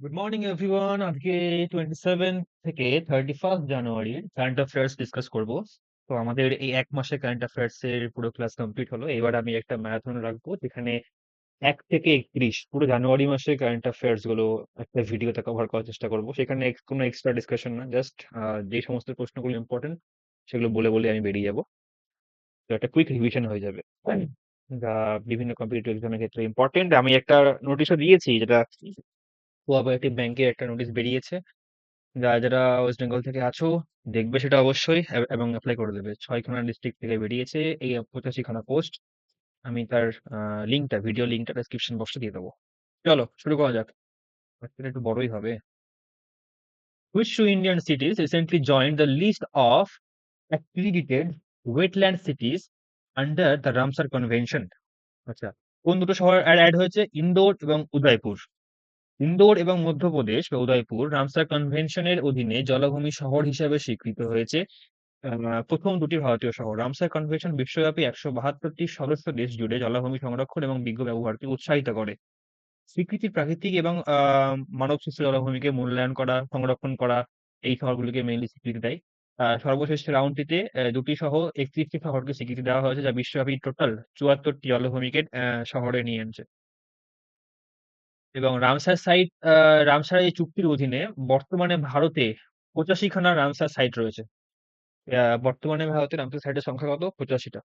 Good morning everyone. আজকে 27 থেকে 31 জানুয়ারি current affairs discuss করব। তো আমাদের এই এক মাসে কারেন্ট অ্যাফেয়ার্স এর পুরো ক্লাস কমপ্লিট হলো। এবার আমি একটা ম্যারাথন রাখবো যেখানে 1 থেকে 31 পুরো জানুয়ারি মাসে কারেন্ট অ্যাফেয়ার্স গুলো একটা ভিডিওতে কভার করার চেষ্টা করব। সেখানে কোনো এক্সট্রা ডিসকাশন না, জাস্ট যে সমস্ত প্রশ্নগুলো ইম্পর্টেন্ট সেগুলো বলে বলে আমি বেরিয়ে যাব। তো একটা কুইক রিভিশন হয়ে যাবে, যা বিভিন্ন কম্পিটিটিভ এক্সামের ক্ষেত্রে ইম্পর্টেন্ট। আমি একটা নোটিশও দিয়েছি, যেটা কোঅপারেটিভ ব্যাংকের একটা নোটিশ বেরিয়েছে। যারা যারা ওয়েস্ট বেঙ্গল থেকে আছো দেখবে সেটা অবশ্যই, এবং অ্যাপ্লাই করে দেবে। 6খানা ডিস্ট্রিক্ট থেকে বেরিয়েছে এই 85খানা পোস্ট। আমি তার ভিডিও লিঙ্কটা ডেসক্রিপশন বক্সে দিয়ে দেবো। চলো শুরু করা যাক। আজকে একটু বড়ই হবে। Which two Indian cities recently joined the list of accredited wetland cities under the Ramsar Convention? আচ্ছা, কোন দুটো শহর অ্যাড হয়েছে? ইন্দোর এবং উদয়পুর। ইন্দোর এবং মধ্যপ্রদেশ বা উদয়পুর রামসার কনভেনশনের অধীনে জলাভূমি শহর হিসেবে স্বীকৃত হয়েছে। প্রথম দুটি ভারতীয় শহর। রামসার কনভেনশন বিশ্বব্যাপী 172টি সদস্য দেশ জুড়ে জলাভূমি সংরক্ষণ এবং বিজ্ঞ ব্যবহারকে উৎসাহিত করে। স্বীকৃতি প্রাকৃতিক এবং মানব সৃষ্ট জলাভূমিকে মূল্যায়ন করা, সংরক্ষণ করা, এই শহরগুলিকে মেইনলি স্বীকৃতি দেয়। সর্বশেষ রাউন্ডটিতে দুটি সহ 31টি শহরকে স্বীকৃতি দেওয়া হয়েছে, যা বিশ্বব্যাপী টোটাল 74টি জলাভূমিকে শহরে নিয়ে আনছে। এবং রামসার এই চুক্তির অধীনে বর্তমানে ভারতে 85খানা রামসার সাইট রয়েছে। বর্তমানে ভারতে রামসার সাইটের সংখ্যা কত? 85টা।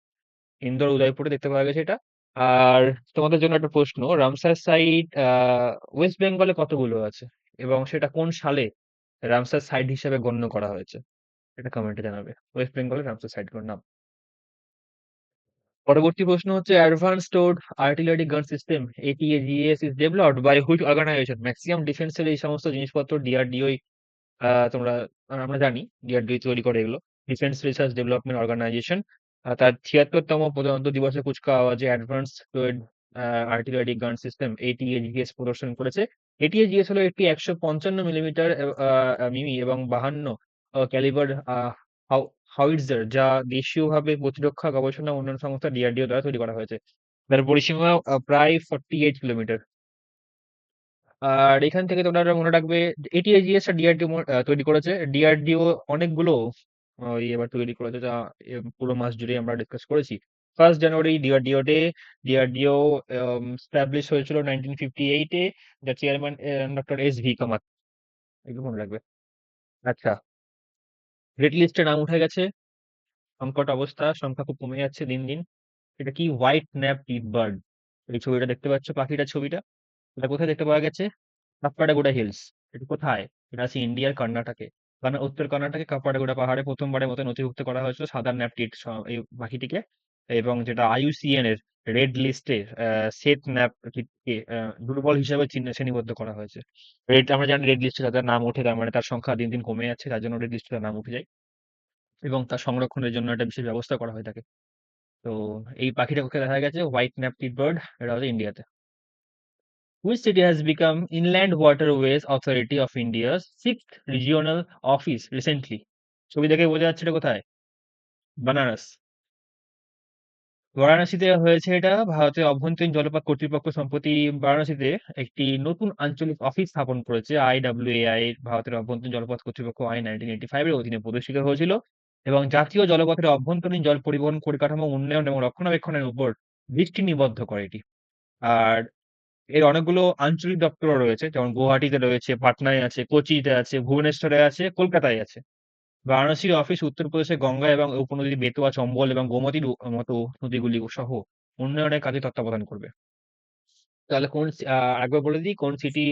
ইন্দোর উদয়পুরে দেখতে পাওয়া গেছে এটা। আর তোমাদের জন্য একটা প্রশ্ন, রামসার সাইট ওয়েস্ট বেঙ্গলে কতগুলো আছে এবং সেটা কোন সালে রামসার সাইট হিসেবে গণ্য করা হয়েছে? এটা কমেন্টে জানাবে। ওয়েস্ট বেঙ্গলের রামসার সাইটগুলোর নাম। পরবর্তী প্রশ্ন হচ্ছে, advanced artillery gun system ATAGS is developed by which organisation? Maximum ডিফেন্সের এই সমস্ত জিনিসপত্র ডিআরডিও, তোমরা আমরা জানি ডিআরডিও তৈরি করে এগুলো। ডিফেন্স রিসার্চ ডেভেলপমেন্ট অর্গানাইজেশন তার 76তম প্রজাতন্ত্র দিবসে কুচকাওয়াজে অ্যাডভান্স আর্টিলারি গান সিস্টেম এটিএজিএস প্রদর্শন করেছে। এটিএজিএস হলো একটি 155 মিলিমিটার মিমি এবং 52 ক্যালিবার হাউইটজার, যা দেশীয়ভাবে প্রতিরক্ষা গবেষণা ও উন্নয়ন সংস্থা ডিআরডিও দ্বারা তৈরি করা হয়েছে। তার পরিসীমা প্রায় 48 কিলোমিটার। আর এখান থেকে তোমরা মনে রাখবে এটিআইজিএস টা ডিআরডিও তৈরি করেছে। ডিআরডিও অনেকগুলো এবার তৈরি করেছে, যা পুরো মাস জুড়ে আমরা ডিসকাস করেছি। 1 জানুয়ারি ডিআরডিও ডে। ডিআরডিও স্টাবলিশ হয়েছিল 1958-এ। যার chairman doctor S V Kamat, এগুলো মনে রাখবে। আচ্ছা, রেড লিস্টে নাম উঠে গেছে। সংকট অবস্থা, সংখ্যা খুব কমে যাচ্ছে দিন দিন। এটা কি? হোয়াইট ন্যাপ টিপ বার্ড। এই ছবিটা দেখতে পাচ্ছ, পাখিটার ছবিটা। এটা কোথায় দেখতে পাওয়া গেছে? কাপ্পাড়াগুড়া হিলস। এটা কোথায়? এটা আছে ইন্ডিয়ার কর্ণাটকে। উত্তর কর্ণাটকে কাপ্পাড়াগুড়া পাহাড়ে প্রথমবারের মতো নথিভুক্ত করা হয়েছিল সাদা ন্যাপটিড এই পাখিটিকে। এবং যেটা আইইউসিএন এর রেড লিস্টে সেট ন্যাপটিডকে দুর্বল হিসেবে শ্রেণীবদ্ধ করা হয়েছে। রেড, আমরা জানি রেড লিস্টে যাদের নাম ওঠে তার মানে তার সংখ্যা দিন দিন কমে যাচ্ছে, তার জন্য রেড লিস্টে তার নাম উঠে যায় এবং তার সংরক্ষণের জন্য একটা বিশেষ ব্যবস্থা করা হয়ে থাকে। তো এই পাখিটা কোথায় দেখা গেছে? হোয়াইট ন্যাপটিড বার্ড, এটা হচ্ছে ইন্ডিয়াতে। Which city has become Inland Waterways Authority of India's sixth regional office recently? ছবি দেখে বোঝা যাচ্ছে এটা কোথায়? বানারস। বারাণসীতে হয়েছে এটা। ভারতের অভ্যন্তরীণ জলপথ কর্তৃপক্ষ সম্প্রতি বারাণসীতে একটি নতুন আঞ্চলিক অফিস স্থাপন করেছে। আইডব্লিউএআই, ভারতের অভ্যন্তরীণ জলপথ কর্তৃপক্ষ আইন 1985 এর অধীনে প্রতিষ্ঠিত হয়েছিল এবং জাতীয় জলপথের অভ্যন্তরীণ জল পরিবহন পরিকাঠামো উন্নয়ন এবং রক্ষণাবেক্ষণের উপর দৃষ্টি নিবদ্ধ করে এটি। আর এর অনেকগুলো আঞ্চলিক দপ্তরও রয়েছে, যেমন গুয়াহাটিতে রয়েছে, পাটনায় আছে, কোচিতে আছে, ভুবনেশ্বরে আছে, কলকাতায় আছে। বারাণসীর অফিস উত্তরপ্রদেশে গঙ্গা এবং উপনদী বেতোয়া, চম্বল এবং গোমতীর মতো নদীগুলি সহ উন্নয়নের কাজে তত্ত্বাবধান করবে। তাহলে একবার বলে দিই কোন সিটি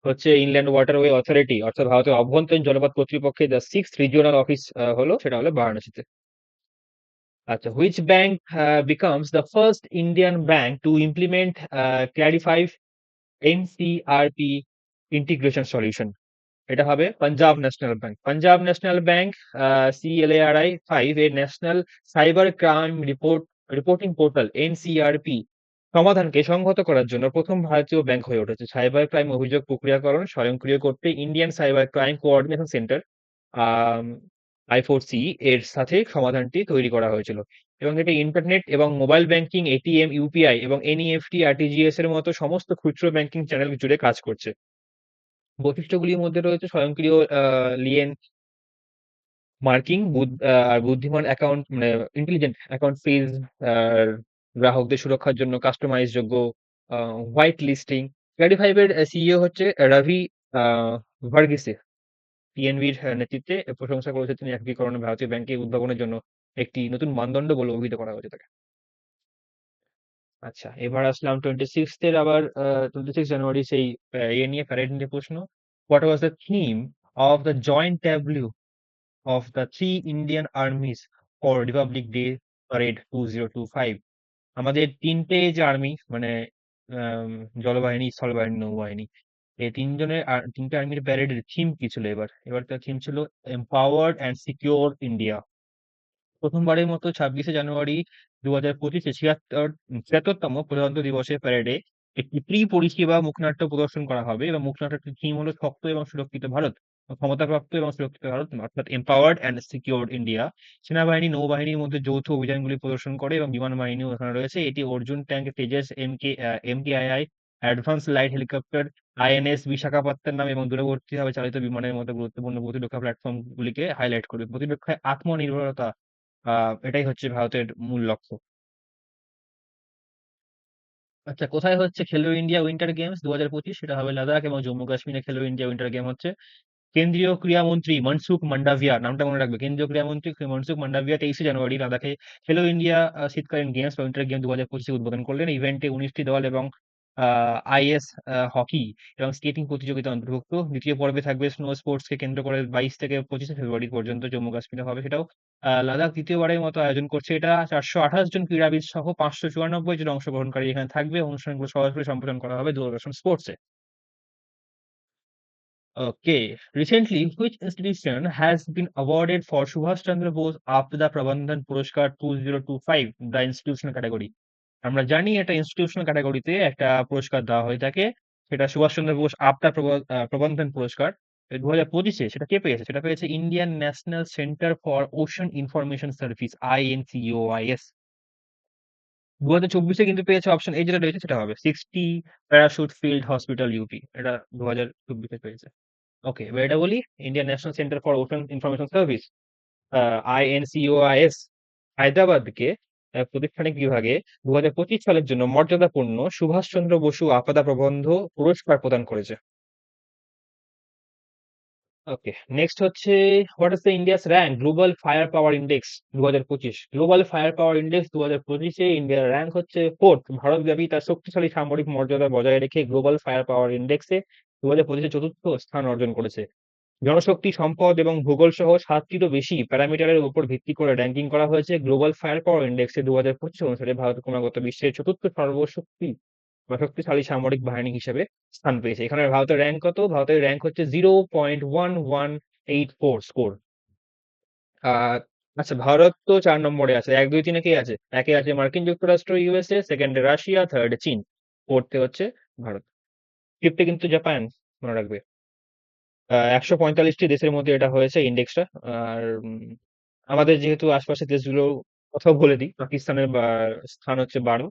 হচ্ছে ইনল্যান্ড ওয়াটারওয়ে অথরিটি অর্থাৎ ভারতের অভ্যন্তরীণ জলপথ কর্তৃপক্ষের দ্য সিক্স রিজিওনাল অফিস হলো, সেটা হলো বারাণসীতে। আচ্ছা, which bank becomes the first Indian bank to implement clarify NCRP integration solution? এটা হবে Punjab national bank. Punjab national bank CLARI 5 এর national cyber crime reporting portal NCRP সমাধানকে সংহত করার জন্য প্রথম ভারতীয় ব্যাংক হয়ে উঠেছে। সাইবার ক্রাইম অভিযোগ প্রক্রিয়াকরণ স্বয়ংক্রিয় করতে Indian cyber crime coordination centre I4C এর সাথে সমাধানটি তৈরি করা হয়েছিল এবং এটি ইন্টারনেট এবং মোবাইল ব্যাংকিং, এটিএম, ইউপিআই এবং এনইএফটি, আরটিজিএস এর মতো সমস্ত খুচরো ব্যাংকিং চ্যানেল জুড়ে কাজ করছে। বৈশিষ্ট্যগুলির মধ্যে রয়েছে স্বয়ংক্রিয় লিয়েন মার্কিং, আর বুদ্ধিমান অ্যাকাউন্ট মানে ইন্টেলিজেন্ট অ্যাকাউন্ট ফ্রিজ, আর গ্রাহকদের সুরক্ষার জন্য কাস্টমাইজ যোগ্য হোয়াইট লিস্টিং। ক্লারিফাইভ এর সিইও হচ্ছে রবি ভার্গিসে। পিএনবির নেতৃত্বে প্রশংসা করেছে তিনি একীকরণ ভারতীয় ব্যাংকে উদ্ভাবনের জন্য একটি নতুন মানদণ্ড বলে অভিহিত করা হয়েছে তাকে। আচ্ছা, এবার আসলাম 26th এর আবার 26 জানুয়ারি সেই ইয়ে নিয়ে প্যারেড নিয়ে প্রশ্ন। What was the theme of the joint tableau of the three Indian armies for Republic Day Parade 2025? আমাদের তিনটে যে আর্মি মানে আম, জলবাহিনী, স্থলবাহিনী, নৌবাহিনী, এই তিনটে আর্মির প্যারেডের থিম কি ছিল? এবার তার থিম ছিল এম্পাওয়ার্ড অ্যান্ড সিকিউর ইন্ডিয়া। প্রথমবারের মতো 26শে জানুয়ারি 2025-এ 76তম প্রজাতন্ত্র দিবসের প্যারেডে একটি পরিষেবা মুখনাট্য প্রদর্শন করা হবে এবং মুখনাট্যটির থিম হলো শক্ত এবং সুরক্ষিত ভারত, ক্ষমতাপ্রাপ্ত এবং সুরক্ষিত ভারত, অর্থাৎ এম্পাওয়ার্ড অ্যান্ড সিকিউরড ইন্ডিয়া। সেনাবাহিনী নৌবাহিনীর মধ্যে যৌথ অভিযানগুলি প্রদর্শন করে এবং বিমান বাহিনীও এখানে রয়েছে। এটি Arjun tank, Tejas, MKII, advance light helicopter, INS Visakhapatnam নাম এবং দূরবর্তীভাবে চালিত বিমানের মতো গুরুত্বপূর্ণ প্রতিরক্ষা প্ল্যাটফর্ম গুলিকে হাইলাইট করবে। প্রতিরক্ষায় আত্মনির্ভরতা, এটাই হচ্ছে ভারতের মূল লক্ষ্য। আচ্ছা, কোথায় হচ্ছে খেলো ইন্ডিয়া উইন্টার গেমস 2025? সেটা হবে লাদাখ এবং জম্মু কাশ্মীরে। খেলো ইন্ডিয়া উইন্টার গেম হচ্ছে কেন্দ্রীয় ক্রীড়ামন্ত্রী মনসুখ মান্ডাভিয়া, নামটা মনে রাখবে, কেন্দ্রীয় ক্রীড়ামন্ত্রী মনসুখ মান্ডাভিয়া 23শে জানুয়ারি লাদাখে খেলো ইন্ডিয়া শীতকালীন গেমস বা উইন্টার গেম 2025 উদ্বোধন করলেন। ইভেন্টে 19টি দল এবং আইএস হকি এবং স্কেটিং প্রতিযোগিতা অন্তর্ভুক্ত। দ্বিতীয় পর্বে থাকবে স্নো স্পোর্টস কে কেন্দ্র করে 22 থেকে 25শে ফেব্রুয়ারি পর্যন্ত জম্মু কাশ্মীরে হবে সেটাও। লাদাখ দ্বিতীয়বারের মতো আয়োজন করছে এটা। 428 জন ক্রীড়াবিদ সহ 594 জন অংশগ্রহণকারী এখানে থাকবে। অনুষ্ঠানগুলো সরাসরি সম্প্রচার করা হবে দূরদর্শন স্পোর্টসে। Okay. Recently, which institution has been awarded for Subhash Chandra Bose Aapda Prabandhan Puraskar 2025, the institutional category? আমরা জানি এটা ইনস্টিটিউশনাল ক্যাটাগরিতে একটা পুরস্কার দেওয়া হয়ে থাকে। সেটা সুভাষ চন্দ্র বোস আপদা প্রবন্ধন পুরস্কার। 2025-এ সেটা কে পেয়েছে? সেটা পেয়েছে Indian national centre for ocean information service, INCOIS। 2024-এ কিন্তু পেয়েছে অপশন এ, যেটা রয়েছে সেটা হবে 60 প্যারাশুট ফিল্ড হসপিটাল ইউপি। এটা 2024-এ পেয়েছে। ওকে, এবার এটা বলি। Indian national centre for ocean information service, INCOIS, হায়দ্রাবাদকে প্রতিষ্ঠানিক বিভাগে 2025 সালের জন্য মর্যাদাপূর্ণ সুভাষচন্দ্র বসু আপদা প্রবন্ধ পুরস্কার প্রদান করেছে। ওকে, নেক্সট হচ্ছে what is the India's rank global fire power index 2025? Global fire power index 2025-এ ইন্ডিয়ার র্যাঙ্ক হচ্ছে ফোর্থ। ভারতব্যাপী তার শক্তিশালী সামরিক মর্যাদা বজায় রেখে গ্লোবাল ফায়ার পাওয়ার ইন্ডেক্সে 2025-এ চতুর্থ স্থান অর্জন করেছে। জনশক্তি, সম্পদ এবং ভূগোল সহ 7টিরও বেশি প্যারামিটারের উপর ভিত্তি করে র্যাঙ্কিং করা হয়েছে। গ্লোবাল ফায়ার পাওয়ার ইন্ডেক্সে 2025 অনুসারে ভারত ক্রমাগত বিশ্বের চতুর্থ সর্বশক্তি বা শক্তিশালী সামরিক বাহিনী হিসেবে স্থান পেয়েছে। এখানে ভারতের র্যাঙ্ক কত? ভারতের র্যাঙ্ক হচ্ছে 0.1184 স্কোর। আহ আচ্ছা, ভারত তো 4 নম্বরে আছে। 1, 2, 3-এ কে আছে? একে আছে মার্কিন যুক্তরাষ্ট্র, ইউএসএ, সেকেন্ডে রাশিয়া, থার্ডে চীন, ফোর্থে হচ্ছে ভারত, ফিফথে কিন্তু জাপান, মনে রাখবে। 145টি দেশের মধ্যে এটা হয়েছে ইন্ডেক্সটা। আর আমাদের যেহেতু আশপাশের দেশগুলোর কথাও বলে দিই, পাকিস্তানের স্থান হচ্ছে 12।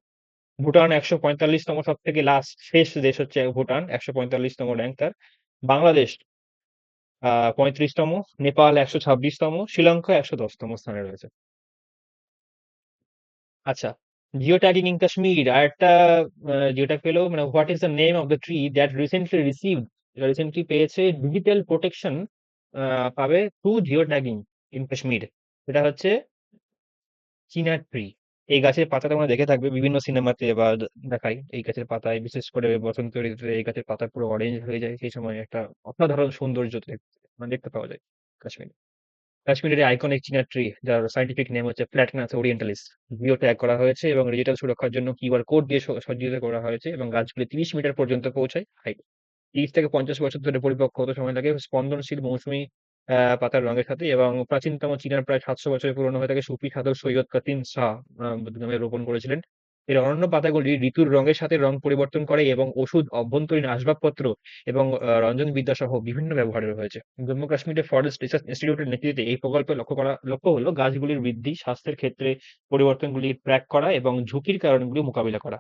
ভুটান 145তম, সব থেকে লাস্ট শেষ দেশ হচ্ছে ভুটান, 145তম র্যাঙ্ক তার। বাংলাদেশ 35তম, নেপাল 126তম, শ্রীলঙ্কা 110তম স্থানে রয়েছে। আচ্ছা, জিও ট্যাগিং ইন কাশ্মীর আর একটা যেটা পেলো, মানে what is the name of the tree that recently পেয়েছে ডিজিটাল প্রোটেকশন, পাবে through Jio tagging in Kashmir. সেটা হচ্ছে চিনার ট্রি। এই গাছের পাতা তোমরা দেখে থাকবে বিভিন্ন সিনেমাতে বা দেখাই। এই গাছের পাতায় বিশেষ করে বসন্ত ঋতুতে এই গাছের পাতা পুরো অরেঞ্জ হয়ে যায়, সেই সময় একটা অসাধারণ সৌন্দর্য মানে দেখতে পাওয়া যায় কাশ্মীরে। কাশ্মীরের আইকনিক চিনার ট্রি, যার সাইন্টিফিক নেম হচ্ছে প্ল্যাটানাস ওরিয়েন্টালিস, জিও ট্যাগ করা হয়েছে এবং ডিজিটাল সুরক্ষার জন্য কিউআর কোড দিয়ে সজ্জিত করা হয়েছে এবং গাছগুলি 30 মিটার পর্যন্ত পৌঁছায় হাইট। 30 থেকে 50 বছর ধরে পরিপক্ক হতে সময় লাগে স্পন্দনশীল মৌসুমী পাতার রঙের সাথে। এবং প্রাচীনতম চীনের প্রায় 700 বছরের পুরনো হয়ে থাকে সুফি সাধক সৈয়দ কাতিম শাহ নামে রোপণ করেছিলেন। এর অনন্য পাতাগুলি ঋতুর রঙের সাথে রং পরিবর্তন করে এবং ওষুধ, অভ্যন্তরীণ আসবাবপত্র এবং রঞ্জনবিদ্যা সহ বিভিন্ন ব্যবহারের হয়েছে। জম্মু কাশ্মীরের ফরেস্ট রিসার্চ ইনস্টিটিউটের নেতৃত্বে এই প্রকল্পে লক্ষ্য হলো গাছগুলির বৃদ্ধি, স্বাস্থ্যের ক্ষেত্রে পরিবর্তনগুলি ট্র্যাক করা এবং ঝুঁকির কারণগুলি মোকাবিলা করা।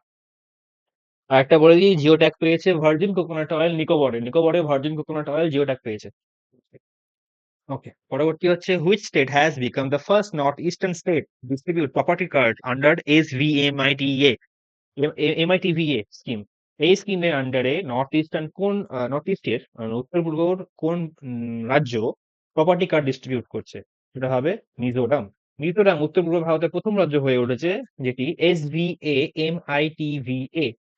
আর একটা বলে দিই, জিও ট্যাগ পেয়েছে ভার্জিন কোকোনাট অয়েল নিকোবরে। নিকোবরে virgin coconut oil geo tag পেয়েছে। ওকে, পরবর্তী হচ্ছে, which state has become the first north eastern state distribute property card under এসভিএমআইটিএ এমআইটিভিএ স্কিম? এই স্কিমের আন্ডারে নর্থ ইস্টার্ন কোন নর্থ ইস্টের উত্তর পূর্বর কোন রাজ্য প্রপার্টি কার্ড ডিস্ট্রিবিউট করছে? সেটা হবে মিজোরাম। মিজোরাম উত্তর পূর্ব ভারতের প্রথম রাজ্য হয়ে উঠেছে, যেটি এসভিএমআইটিভিএ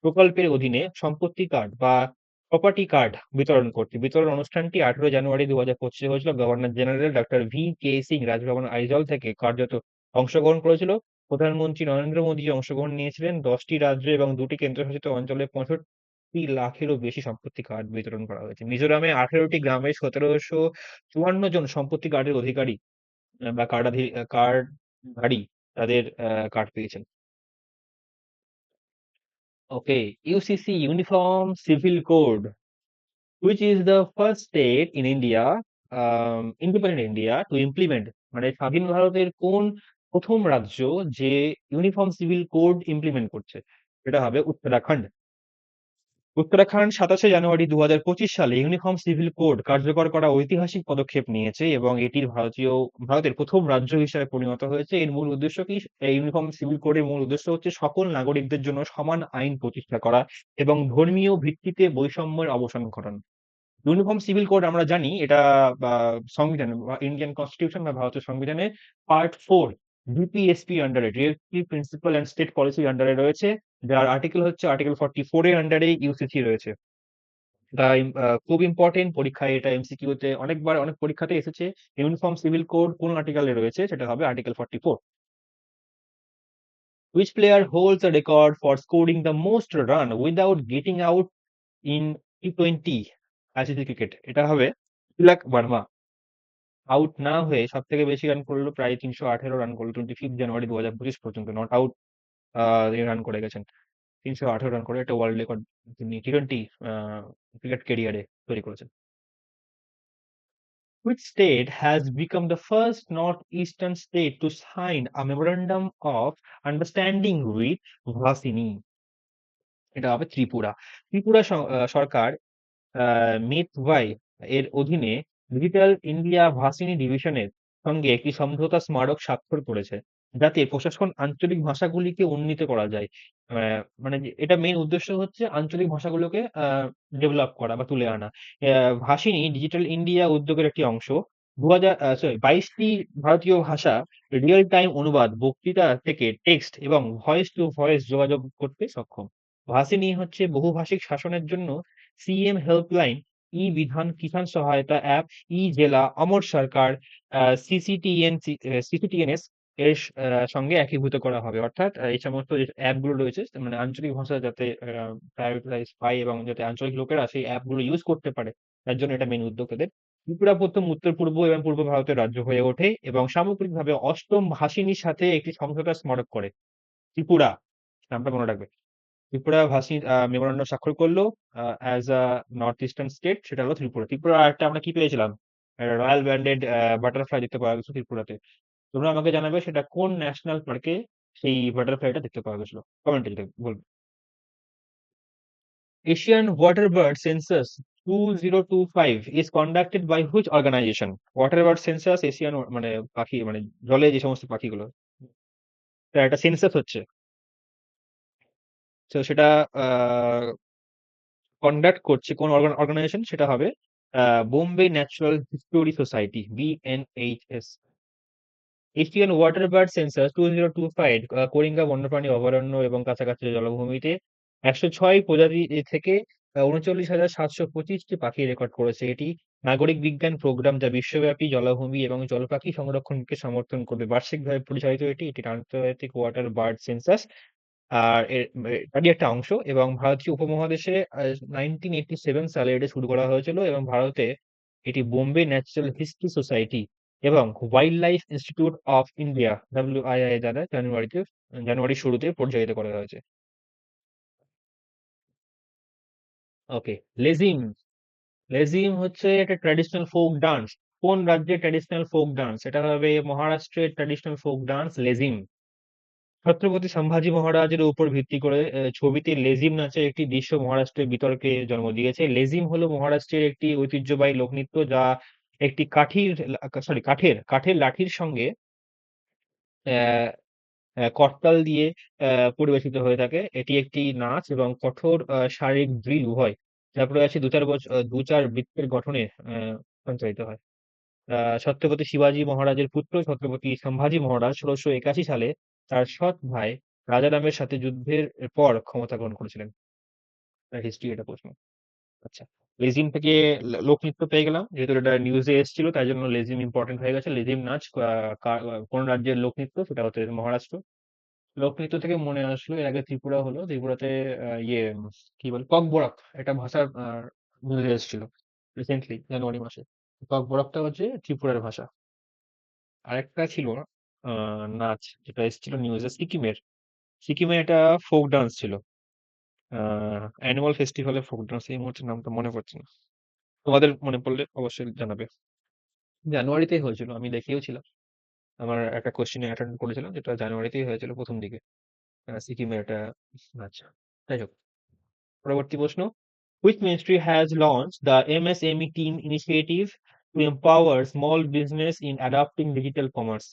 প্রকল্পের অধীনে সম্পত্তি কার্ড বা প্রপার্টি কার্ড বিতরণ করছে। বিতরণ অনুষ্ঠানটি 18 জানুয়ারি 2025 হয়েছিল। Governor general doctor V K Singh Raj Bhavan Aizawl থেকে কার্যত অংশগ্রহণ করেছিল। প্রধানমন্ত্রী নরেন্দ্র মোদী অংশগ্রহণ নিয়েছিলেন। 10টি রাজ্য এবং 2টি কেন্দ্রশাসিত অঞ্চলে 65 লাখেরও বেশি সম্পত্তি কার্ড বিতরণ করা হয়েছে। মিজোরামে 18টি গ্রামে 1754 জন সম্পত্তি কার্ডের অধিকারী বা কার্ডধারী তাদের কার্ড পেয়েছেন। Okay, UCC uniform civil code, which is the first state in India, independent India to implement, মানে স্বাধীন ভারতের কোন প্রথম রাজ্য যে ইউনিফর্ম সিভিল কোড ইমপ্লিমেন্ট করছে? সেটা হবে উত্তরাখণ্ড। উত্তরাখণ্ড 27 জানুয়ারি 2025 সালে ইউনিফর্ম সিভিল কোড কার্যকর করা ঐতিহাসিক পদক্ষেপ নিয়েছে এবং এটির ভারতের প্রথম রাজ্য হিসেবে পরিণত হয়েছে। এর মূল উদ্দেশ্য কি? এই ইউনিফর্ম সিভিল কোডের মূল উদ্দেশ্য হচ্ছে সকল নাগরিকদের জন্য সমান আইন প্রতিষ্ঠা করা এবং ধর্মীয় ভিত্তিতে বৈষম্যের অবসান ঘটানো। ইউনিফর্ম সিভিল কোড আমরা জানি এটা বা সংবিধান বা ইন্ডিয়ান কনস্টিটিউশন বা ভারতের সংবিধানে পার্ট 4 ডিপিএসপি আন্ডারে, directive principal and state policy আন্ডারে রয়েছে, যার আর্টিকেল হচ্ছে আর্টিকেল 44 এর আন্ডারে ইউসিসি রয়েছে। তাই খুব ইম্পর্টেন্ট, পরীক্ষায় এটা এমসিকিউ তে অনেকবার অনেক পরীক্ষাতে এসেছে। ইউনিফর্ম সিভিল কোড কোন আর্টিকেলে রয়েছে? সেটা হবে article 44। Which player holds a record for scoring the most run without getting out in T20 ICC cricket? এটা হবে তিলক ভার্মা। আউট না হয়ে সব থেকে বেশি রান করলো, প্রায় 318 রান করলো 25 জানুয়ারি 2025 পর্যন্ত। নট আউট তিনি রান করে গেছেন 318 রান করে, একটা ওয়ার্ল্ড রেকর্ড তিনি টি-টোয়েন্টি ক্রিকেট ক্যারিয়ারে তৈরি করেছেন। Which state has become the first northeastern state to sign a memorandum of understanding with Vasini? এটা হবে ত্রিপুরা। ত্রিপুরা সরকার মিতওয়াই এর অধীনে ডিজিটাল ইন্ডিয়া ভার্সিটি ডিভিশনের সঙ্গে একটি সমঝোতা স্মারক স্বাক্ষর করেছে, যাতে প্রশাসন আঞ্চলিক ভাষাগুলিকে উন্নীত করা যায়। মানে এটা মেইন উদ্দেশ্য হচ্ছে আঞ্চলিক ভাষাগুলোকে ডেভেলপ করা বা তুলে আনা। ভাষিনী ডিজিটাল ইন্ডিয়া উদ্যোগের একটি অংশ। 22টি ভারতীয় ভাষা রিয়েল টাইম অনুবাদ, বক্তৃতা থেকে টেক্সট এবং ভয়েস টু ভয়েস যোগাযোগ করতে সক্ষম। ভাষিনী হচ্ছে বহুভাষিক শাসনের জন্য সিএম হেল্পলাইন, ই বিধান কিষাণ সহায়তা অ্যাপ, ই জেলা, অমর সরকার, সিসিটিএনএস এর সঙ্গে একীভূত করা হবে। অর্থাৎ এই সমস্ত যে অ্যাপগুলো রয়েছে, মানে আঞ্চলিক ভাষা যাতে প্রায়োরিটাইজ পায় এবং যাতে আঞ্চলিক লোকেরা সেই অ্যাপগুলো ইউজ করতে পারে, তার জন্য এটা মেইন উদ্যোগ এদের। ত্রিপুরা প্রথম উত্তর পূর্ব এবং পূর্ব ভারতের রাজ্য হয়ে ওঠে এবং সামগ্রিকভাবে অষ্টম ভাষিনীর সাথে একটি সমঝোতা স্মারক করে। ত্রিপুরা, নামটা মনে রাখবে। ত্রিপুরা ভাষী মেমোরান্ডাম স্বাক্ষর করলো as a north eastern state, সেটা হলো ত্রিপুরা। ত্রিপুরা আরেকটা আমরা কি পেয়েছিলাম? রয়্যাল ব্যান্ডেড বাটারফ্লাই দেখতে পাওয়া গেছে ত্রিপুরাতে। তোমরা আমাকে জানাবে সেটা কোন ন্যাশনাল পার্কে সেই বাটারফ্লাইটা দেখতে পাওয়া গেছিল। কমেন্টে বলবে। Asian water bird census 2025 is conducted by which organization? Water bird census Asian, মানে পাখি, মানে জলে যে সমস্ত পাখিগুলো, তার একটা সেন্সাস হচ্ছে। তো সেটা কন্ডাক্ট করছে কোন অর্গানাইজেশন? সেটা হবে Bombay natural history society, BNHS. Asian water bird census 2025 Coringa বন্যপ্রাণী অভয়ারণ্য এবং কাছাকাছি জলাভূমিতে 106 প্রজাতি থেকে 39,725টি পাখি রেকর্ড করেছে। এটি নাগরিক বিজ্ঞান প্রোগ্রাম, যা বিশ্বব্যাপী জলাভূমি এবং জলপাখি সংরক্ষণকে সমর্থন করবে। বার্ষিকভাবে পরিচালিত এটি আন্তর্জাতিক ওয়াটার বার্ড সেন্সাস আর এটারই একটা অংশ এবং ভারতীয় উপমহাদেশে 1987 সালে এটা শুরু করা হয়েছিল এবং ভারতে এটি বোম্বে ন্যাচারাল হিস্ট্রি সোসাইটি এবং wild life institute of India WII দ্বারা জানুয়ারির শুরুতে পরিচালিত করা হয়েছে। ওকে, লেজিম। লেজিম হচ্ছে একটা ট্র্যাডিশনাল ফোক ডান্স। কোন রাজ্যের ট্র্যাডিশনাল ফোক ডান্স? এটা হবে মহারাষ্ট্রের traditional folk dance lezim. Chhatrapati Sambhaji মহারাজের উপর ভিত্তি করে ছবিতে লেজিম নাচের একটি দৃশ্য মহারাষ্ট্রের বিতর্কে জন্ম দিয়েছে। লেজিম হলো মহারাষ্ট্রের একটি ঐতিহ্যবাহী লোকনৃত্য যা একটি কাঠের লাঠির সঙ্গে আহ করতাল দিয়ে পরিবেশিত হয়ে থাকে। এটি একটি নাচ এবং কঠোর শারীরিক ড্রিল উভয়, যার প্রয়োগ আছে ২-৪ বৃত্তের গঠনে সঞ্চালিত হয়। ছত্রপতি শিবাজী মহারাজের পুত্র ছত্রপতি সম্ভাজি মহারাজ ১৬৮১ সালে তার সৎ ভাই রাজারামের সাথে যুদ্ধের পর ক্ষমতা গ্রহণ করেছিলেন। হিস্ট্রি এটা প্রশ্ন। আচ্ছা, লেজিম থেকে লোকনৃত্য পেয়ে গেলাম, যেহেতু এটা নিউজে এসেছিল তাই জন্য লেজিম ইম্পর্টেন্ট হয়ে গেছে। লেজিম নাচ কোন রাজ্যের লোকনৃত্য, সেটা হচ্ছে মহারাষ্ট্র। লোকনৃত্য থেকে মনে আসলো, এর আগে ত্রিপুরা হলো, ত্রিপুরাতে কি বলে ককবরক, এটা ভাষার নিউজে এসেছিল রিসেন্টলি জানুয়ারি মাসে। ককবরকটা হচ্ছে ত্রিপুরার ভাষা। আরেকটা ছিল নাচ যেটা এসেছিল নিউজে সিকিমের একটা ফোক ডান্স ছিল, অ্যানুয়াল ফেস্টিভ্যালের ফোক ডান্স, এই মুহূর্তে নামটা মনে পড়ছে না। তোমাদের মনে পড়লে অবশ্যই জানাবে। জানুয়ারিতেই হয়েছিল, আমি দেখিয়েও ছিলাম। আমার একটা কোশ্চেনে অ্যাটেন্ড করেছিলাম, যেটা জানুয়ারিতেই হয়েছিল প্রথম দিকে। সিকিমের একটা নাচ। যাই হোক, পরবর্তী প্রশ্ন। Which ministry has launched the MSME Team initiative to empower small business in adopting digital commerce?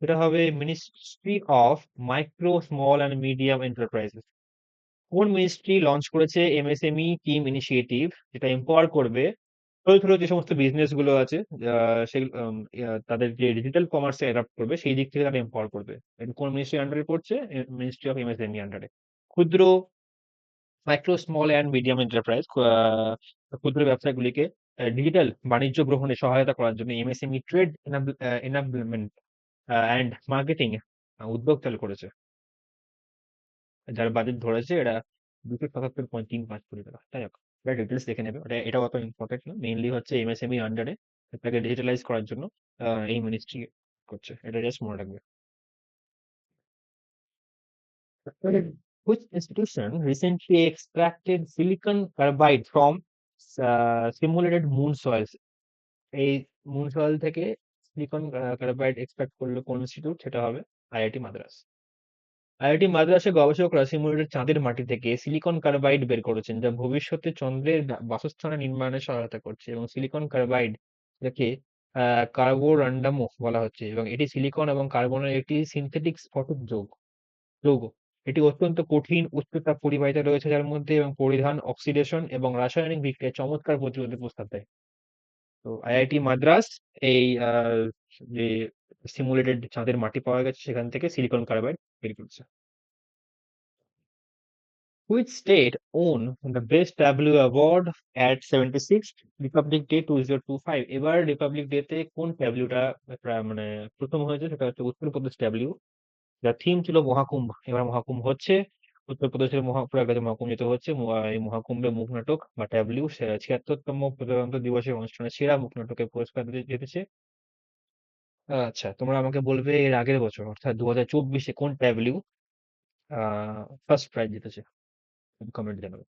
এটা হবে ministry of micro small and medium enterprises. কোন মিনিস্ট্রি লঞ্চ করেছে এমএসএমই টিম ইনিশিয়েটিভ, যেটা এম্পাওয়ার করবে ছোট ছোট যে সমস্ত বিজনেস গুলো আছে, সেগুলো তাদের যে ডিজিটাল কমার্সে অ্যাডাপ্ট করবে সেই দিক থেকে তারা এম্পাওয়ার করবে। এটা কোন মিনিস্ট্রি আন্ডারে পড়ছে? মিনিস্ট্রি অফ এমএসএমই আন্ডারে। ক্ষুদ্র micro small and medium enterprise, ক্ষুদ্র ব্যবসাগুলিকে ডিজিটাল বাণিজ্য গ্রহণে সহায়তা করার জন্য এমএসএমই ট্রেড এনাবলমেন্ট অ্যান্ড মার্কেটিং উদ্যোগ চালু করেছে। যার বাজেট ধরেছে এরা ২৭৭.৩৫ কোটি টাকা। যাই হোক, এটা ডিটেলস দেখে নেবে, এটাও অত ইম্পর্টেন্ট না। মেইনলি হচ্ছে এমএসএমই আন্ডারে এটাকে ডিজিটালাইজ করার জন্য এই মিনিস্ট্রি করছে, এটা জাস্ট মনে রাখবে। Which institution recently extracted silicon carbide from simulated moon soils? এই মুন সয়েল থেকে সিলিকন কার্বাইড এক্সট্রাক্ট করলো কোন ইনস্টিটিউট? সেটা হবে আইআইটি মাদ্রাস। আইআইটি মাদ্রাসে গবেষকরা সিমুলেটেড চাঁদের মাটি থেকে সিলিকন কার্বাইড বের করেছেন, যা ভবিষ্যতে চন্দ্রের বাসস্থান নির্মাণে সহায়তা করছে। এবং সিলিকন কার্বাইড, যাকে কার্বোরান্ডামও বলা হচ্ছে, এবং এটি সিলিকন এবং কার্বনের একটি সিনথেটিক স্ফটিক যৌগ। এটি অত্যন্ত কঠিন, উচ্চ তাপ পরিবাহিতা রয়েছে যার মধ্যে, এবং পরিধান, অক্সিডেশন এবং রাসায়নিক বিক্রিয়ায় চমৎকার প্রতিরোধের প্রস্তাব দেয়। তো আইআইটি মাদ্রাস এই যে সিমুলেটেড চাঁদের মাটি পাওয়া গেছে সেখান থেকে সিলিকন কার্বাইড বের করছে। Which state won the Best W Award at 76th Republic Day 2025? এবার রিপাবলিক ডে তে কোন ট্যাবলুটা মানে প্রথম হয়েছে? সেটা হচ্ছে উত্তরপ্রদেশ ট্যাবলু, যার থিম ছিল মহাকুম্ভ। এবার মহাকুম্ভ হচ্ছে উত্তরপ্রদেশের প্রয়াগরাজে মহাকুম্ভিত হচ্ছে। এই মহাকুম্ভে মুখ নাটক বা ট্যাবলু ৭৬তম প্রজাতন্ত্র দিবসের অনুষ্ঠানে সেরা মুখ নাটকের পুরস্কার জিতেছে। আচ্ছা, তোমরা আমাকে বলবে এর আগের বছর অর্থাৎ ২০২৪-এ কোন ট্যাবলু ফার্স্ট প্রাইজ জিতেছে, কমেন্ট জানাবে।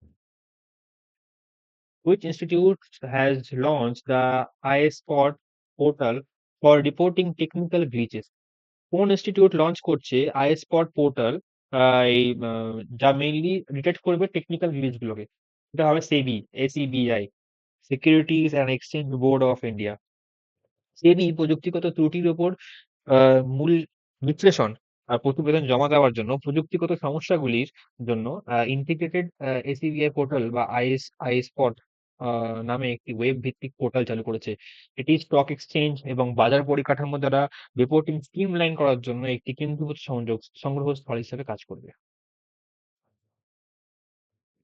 Which institute has launched the iSpot portal for reporting technical glitches? কোন ইনস্টিটিউট লঞ্চ করছে আইএসপট পোর্টাল, এই যা মেইনলি ডিটেক্ট করবে টেকনিক্যাল গ্লিচ গুলোকে? এটা হবে SEBI, SEBI, securities and exchange board of India. SEBI প্রযুক্তিগত ত্রুটির উপর মূল বিশ্লেষণ আর প্রতিবেদন জমা দেওয়ার জন্য প্রযুক্তিগত সমস্যাগুলির জন্য ইন্টিগ্রেটেড এসিবিআই পোর্টাল বা আইএসপট নামে একটি ওয়েব ভিত্তিক পোর্টাল চালু করেছে। এটি স্টক এক্সচেঞ্জ এবং বাজার পরিকাঠামো দ্বারা রিপোর্টিং স্ট্রিমলাইন করার জন্য একটি কেন্দ্রীভূত সংগ্রহস্থল হিসেবে কাজ করবে।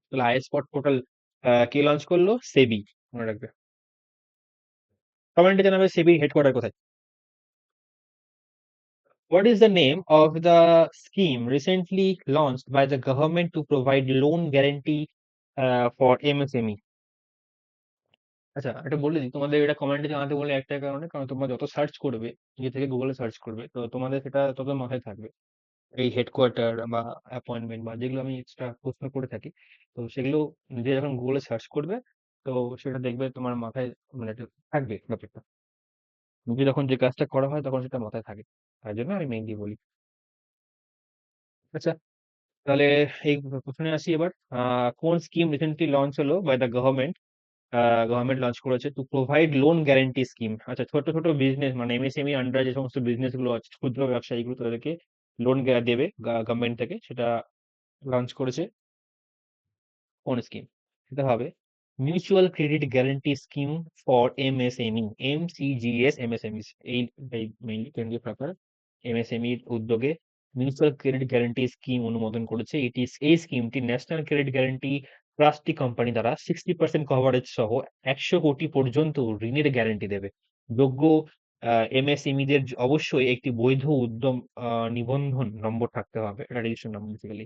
তাহলে আইএসপট পোর্টাল কে লঞ্চ করলো? সেবি, মনে রাখবে। কমেন্টে জানাবে সেবির হেডকোয়ার্টার কোথায়। What is the name of the scheme recently launched by the government to provide loan guarantee for MSME? আচ্ছা, এটা বলে দিই তোমাদের, এটা কমেন্টে জানাতে বলে একটা কারণে, কারণ তোমরা যত সার্চ করবে, নিজে থেকে গুগলে সার্চ করবে, তো তোমাদের সেটা তত মাথায় থাকবে। এই হেডকোয়ার্টার বা অ্যাপয়েন্টমেন্ট বা যেগুলো আমি এক্সট্রা প্রশ্ন করে থাকি, তো সেগুলো নিজে যখন গুগলে সার্চ করবে, তো সেটা দেখবে তোমার মাথায়, মানে এটা থাকবে ব্যাপারটা। নিজে যখন যে কাজটা করা হয় তখন সেটা মাথায় থাকে, তাই জন্য আমি মেইনলি বলি। আচ্ছা, তাহলে এই প্রশ্নে আসি এবার। কোন স্কিম রিসেন্টলি লঞ্চ হলো by the government? Government launch করেছে to provide loan guarantee scheme. আচ্ছা, ছোট ছোট বিজনেস মানে এমএসএমই আন্ডার যে সমস্ত বিজনেস গুলো আছে, ক্ষুদ্র ব্যবসায়ীগুলো, তাদেরকে লোন দেবে গভর্নমেন্ট থেকে, সেটা লঞ্চ করেছে। কোন স্কিম? সেটা হবে mutual credit guarantee scheme for MSME, MCGS MSMEs. এই মেইনলি কেন্দ্রীয় সরকার এমএসএমই এর উদ্যোগে মিউচুয়াল ক্রেডিট গ্যারান্টি স্কিম অনুমোদন করেছে। এই স্কিমটি national credit guarantee trustee company দ্বারা 60% কভারেজ সহ 100 কোটি পর্যন্ত ঋণের গ্যারান্টি দেবে। যোগ্য এমএসএমই দের অবশ্যই একটি বৈধ উদ্যম নিবন্ধন নম্বর থাকতে হবে, রেজিস্ট্রেশন নম্বর বেসিক্যালি।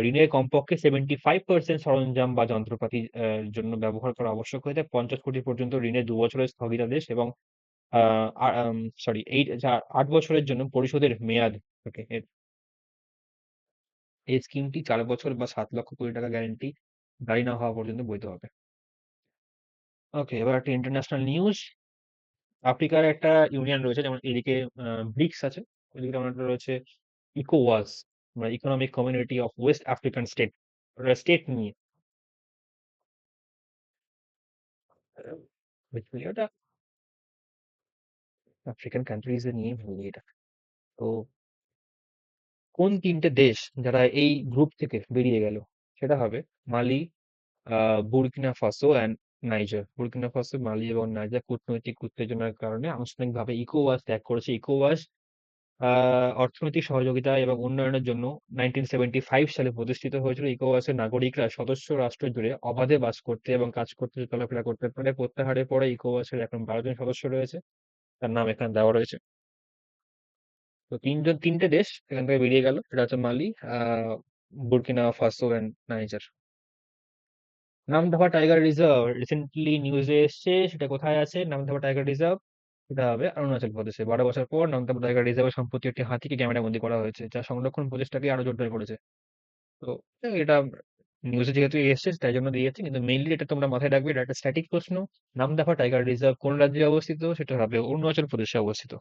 ঋণের কমপক্ষে 75% সরঞ্জাম বা যন্ত্রপাতি জন্য ব্যবহার করা আবশ্যক হয়ে থাকে। 50 কোটি পর্যন্ত ঋণের 2 বছরের স্থগিতাদেশ এবং সরি 8 বছরের জন্য পরিশোধের মেয়াদ থাকে এই স্কিমটি 4 বছর বা 7 লক্ষ কোটি টাকা গ্যারান্টি গাড়ি না হওয়া পর্যন্ত বৈধ হবে। ওকে, এবার একটা ইন্টারন্যাশনাল নিউজ। আফ্রিকার একটা ইউনিয়ন রয়েছে, যেমন এদিকে ব্রিক্স আছে, ওইদিকে যেমন একটা রয়েছে ইকোওয়াস, মানে economic community of West African state. State নিয়ে basically ওটা আফ্রিকান কান্ট্রিজ নিয়ে ভেবে এটা। তো কোন 3টে দেশ যারা এই গ্রুপ থেকে বেরিয়ে গেল? সেটা হবে Mali, Burkina Faso and Niger. Burkina Faso, Mali এবং নাইজার কূটনৈতিক উত্তেজনার কারণে আনুষ্ঠানিকভাবে ইকোওয়াস ত্যাগ করেছে। ইকোওয়াস অর্থনৈতিক সহযোগিতা এবং উন্নয়নের জন্য 1975 সালে প্রতিষ্ঠিত হয়েছিল। ইকোওয়াসের নাগরিকরা সদস্য রাষ্ট্র জুড়ে অবাধে বাস করতে এবং কাজ করতে, চলাফেরা করতে পারে। প্রত্যাহারের পরে ইকোওয়াসের এখন 12 জন সদস্য রয়েছে, তার নাম এখানে দেওয়া রয়েছে। তো 3টে দেশ এখান থেকে বেরিয়ে গেল, সেটা হচ্ছে Mali, uh Burkina Faso and Niger. Namdapha tiger reserve recently নিউজে এসছে, সেটা কোথায় আছে? নামদফা টাইগার রিজার্ভ, সেটা হবে অরুণাচল প্রদেশে। 12 বছর পর নামদফা টাইগার রিজার্ভে সম্প্রতি একটি হাতিকে ক্যামেরা বন্দী করা হয়েছে, যা সংরক্ষণ প্রচেষ্টাকে আরো জোরদার করেছে। তো এটা নিউজে যেহেতু এসছে তাই জন্য দিয়েছি, কিন্তু মেইনলি এটা তোমরা মাথায় রাখবে, এটা একটা স্ট্যাটিক প্রশ্ন। নামদফা টাইগার রিজার্ভ কোন রাজ্যে অবস্থিত? সেটা হবে অরুণাচল প্রদেশে অবস্থিত।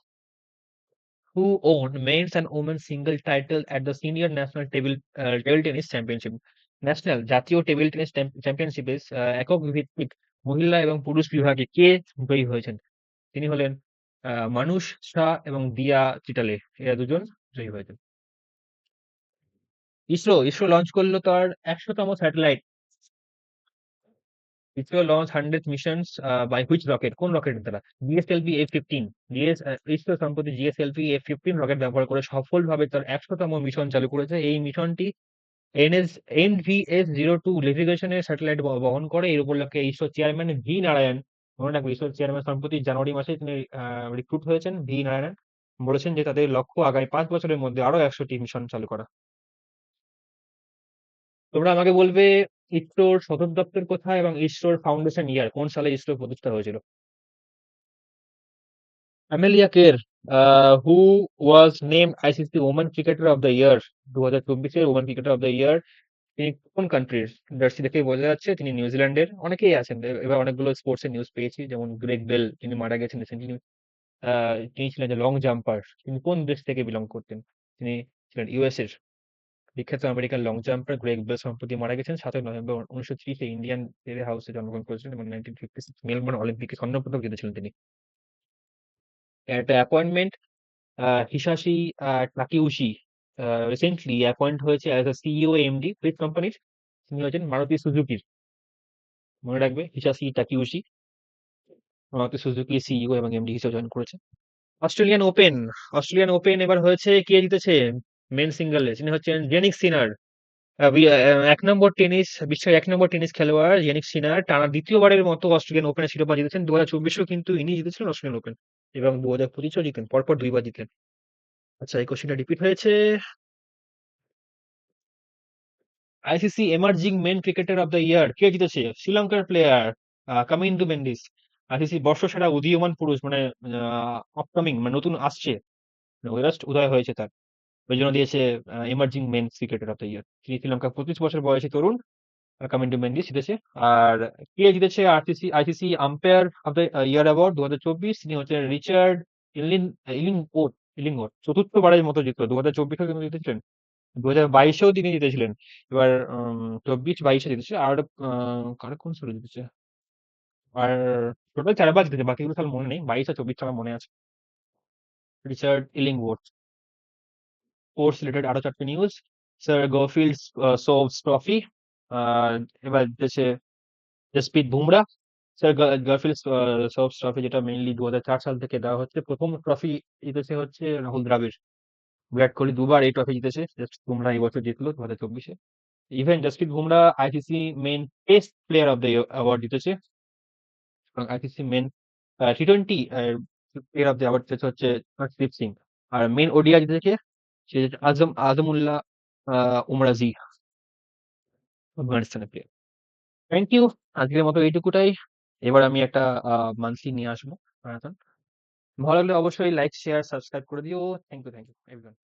Who owned men's and women's single title at the senior national table tennis championship? National জাতীয় টেবিল টেনিস চ্যাম্পিয়নশিপে একক ভিত্তিক মহিলা এবং পুরুষ বিভাগে কে জয়ী হয়েছেন? তিনি হলেন মানুষ শাহ এবং দিয়া চিটালে, এরা দুজন জয়ী হয়েছেন। ইসরো লঞ্চ করলো তার 100তম satellite. ISRO launch 100th missions by which rocket? কোন রকেটের দ্বারা? GSLV F-15। ইসরো সম্প্রতি জিএসএলভি F-15 রকেট ব্যবহার করে সফলভাবে তার 100তম মিশন চালু করেছে। এই মিশনটি NVS-02 নেভিগেশনের স্যাটেলাইট বহন করে। এর উপলক্ষে ইসরো চেয়ারম্যান ভি নারায়ণ, মনে রাখবে ইসরোর চেয়ারম্যান সম্প্রতি জানুয়ারি মাসে তিনি রিক্রুট হয়েছেন, ভি নারায়ণ, বলেছেন যে তাদের লক্ষ্য আগামী 5 বছরের মধ্যে আরো 100টি মিশন চালু করা। তোমরা আমাকে বলবে ইসরোর সদর দপ্তর কোথায় এবং ইসরোর ফাউন্ডেশন ইয়ার কোন সালে ইসরো প্রতিষ্ঠা হয়েছিল? Amelia Kerr, who was named ICC women cricketer of the year 2024-এর women cricketer of the year. তিনি কোন কান্ট্রির? জার্সি দেখেই বোঝা যাচ্ছে তিনি নিউজিল্যান্ডের। অনেকেই আছেন, এবার অনেকগুলো স্পোর্টস এর নিউজ পেয়েছি, যেমন গ্রেগ বেল, তিনি মারা গেছেন রিসেন্টলি। তিনি ছিলেন যে লং জাম্পার। তিনি কোন দেশ থেকে বিলং করতেন? তিনি ছিলেন ইউএস এর। বিখ্যাত American long jumper Greg Bell সম্প্রতি মারা গেছেন 7ই নভেম্বর 1930-এ ইন্ডিয়ান প্লে হাউসে জন্মগ্রহণ করেছিলেন এবং 1956 মেলবোর্ন অলিম্পিকে স্বর্ণপদক জিতেছিলেন তিনি। একটা অ্যাপয়েন্টমেন্ট, হিসাশি টাকিউশি রিসেন্টলি অ্যাপয়েন্ট হয়েছে as a CEO MD which কোম্পানির? তিনি হচ্ছেন মারুতি সুজুকির। মনে রাখবে হিসাশি টাকিউশি মারুতি সুজুকি সিইও এবং এমডি হিসেবে জয়েন করেছে। অস্ট্রেলিয়ান ওপেন, এবার হয়েছে, কে জিতেছে মেন সিঙ্গেলে? তিনি হচ্ছেন জেনিক সিনার। বিশ্বের 1 নম্বর টেনিস খেলোয়াড় জেনিক সিনার টানা দ্বিতীয়বারের মতো অস্ট্রেলিয়ান ওপেনের শিরোপা জিতেছেন। 2024-এও কিন্তু ইনি জিতেছিলেন অস্ট্রেলিয়ান ওপেন এবং 2025-এও জিতেন, পরপর 2বার জিতলেন। আচ্ছা, এই কোশ্চেনটা রিপিট হয়েছে। ICC emerging men cricketer of the year কে জিতেছে? শ্রীলঙ্কার প্লেয়ার কামিন্দু মেন্ডিস। আইসিসি বর্ষসেরা উদীয়মান পুরুষ, মানে আপকামিং, মানে নতুন আসছে, জাস্ট উদয় হয়েছে তার, ওই জন্য দিয়েছে emerging men cricketer of the year. তিনি শ্রীলঙ্কা 25 বছর বয়সী তরুণ কামিন্দু মেন্ডিস জিতেছে। আর কে জিতেছে ICC umpire of the year award 2024? তিনি হচ্ছেন রিচার্ড ইলিংওট। 4র্থবারের মতো জিতলো, 2024-এও কিন্তু জিতেছিলেন। 2022-এও তিনি জিতেছিলেন। এবার 24-22-এ জিতেছে। আর কারা কোন সালে জিতেছে? আর টোটাল 4 বার জিতেছে। বাকিগুলো সাল মনে নেই। 22 আর 24 আমার মনে আছে। Richard Illingworth. স্পোর্টস রিলেটেড আরো 4টে নিউজ। স্যার গারফিল্ড সোভস ট্রফি। আর এবার জিতেছে জসপ্রীত বুমরা। স্যার গারফিল্ড সোভস ট্রফি, যেটা মেইনলি 2004 সাল থেকে দেওয়া হচ্ছে। প্রথম ট্রফি জিতেছে হচ্ছে রাহুল দ্রাবিড়। বিরাট কোহলি দুবার এই ট্রফি জিতেছে, জাস্ট বুমরা এই বছর জিতলো 2024-এ। Even Jasprit Bumrah ICC men test player of the award জিতেছে, এবং আইসিসি মেন টি-20 প্লেয়ার অফ দ্য অ্যাওয়ার্ড জিতেছে হচ্ছে হরদীপ সিং। আর মেন ওডিআই জিতেছে সে আজমুল্লাহ উমরাজি, আফগানিস্তানের প্লেয়ার। Thank you. আজকের মতো এইটুকুটাই। এবার আমি একটা মান্থলি নিয়ে আসবো ম্যারাথন। ভালো লাগলে অবশ্যই লাইক শেয়ার সাবস্ক্রাইব করে দিও। Thank you everyone.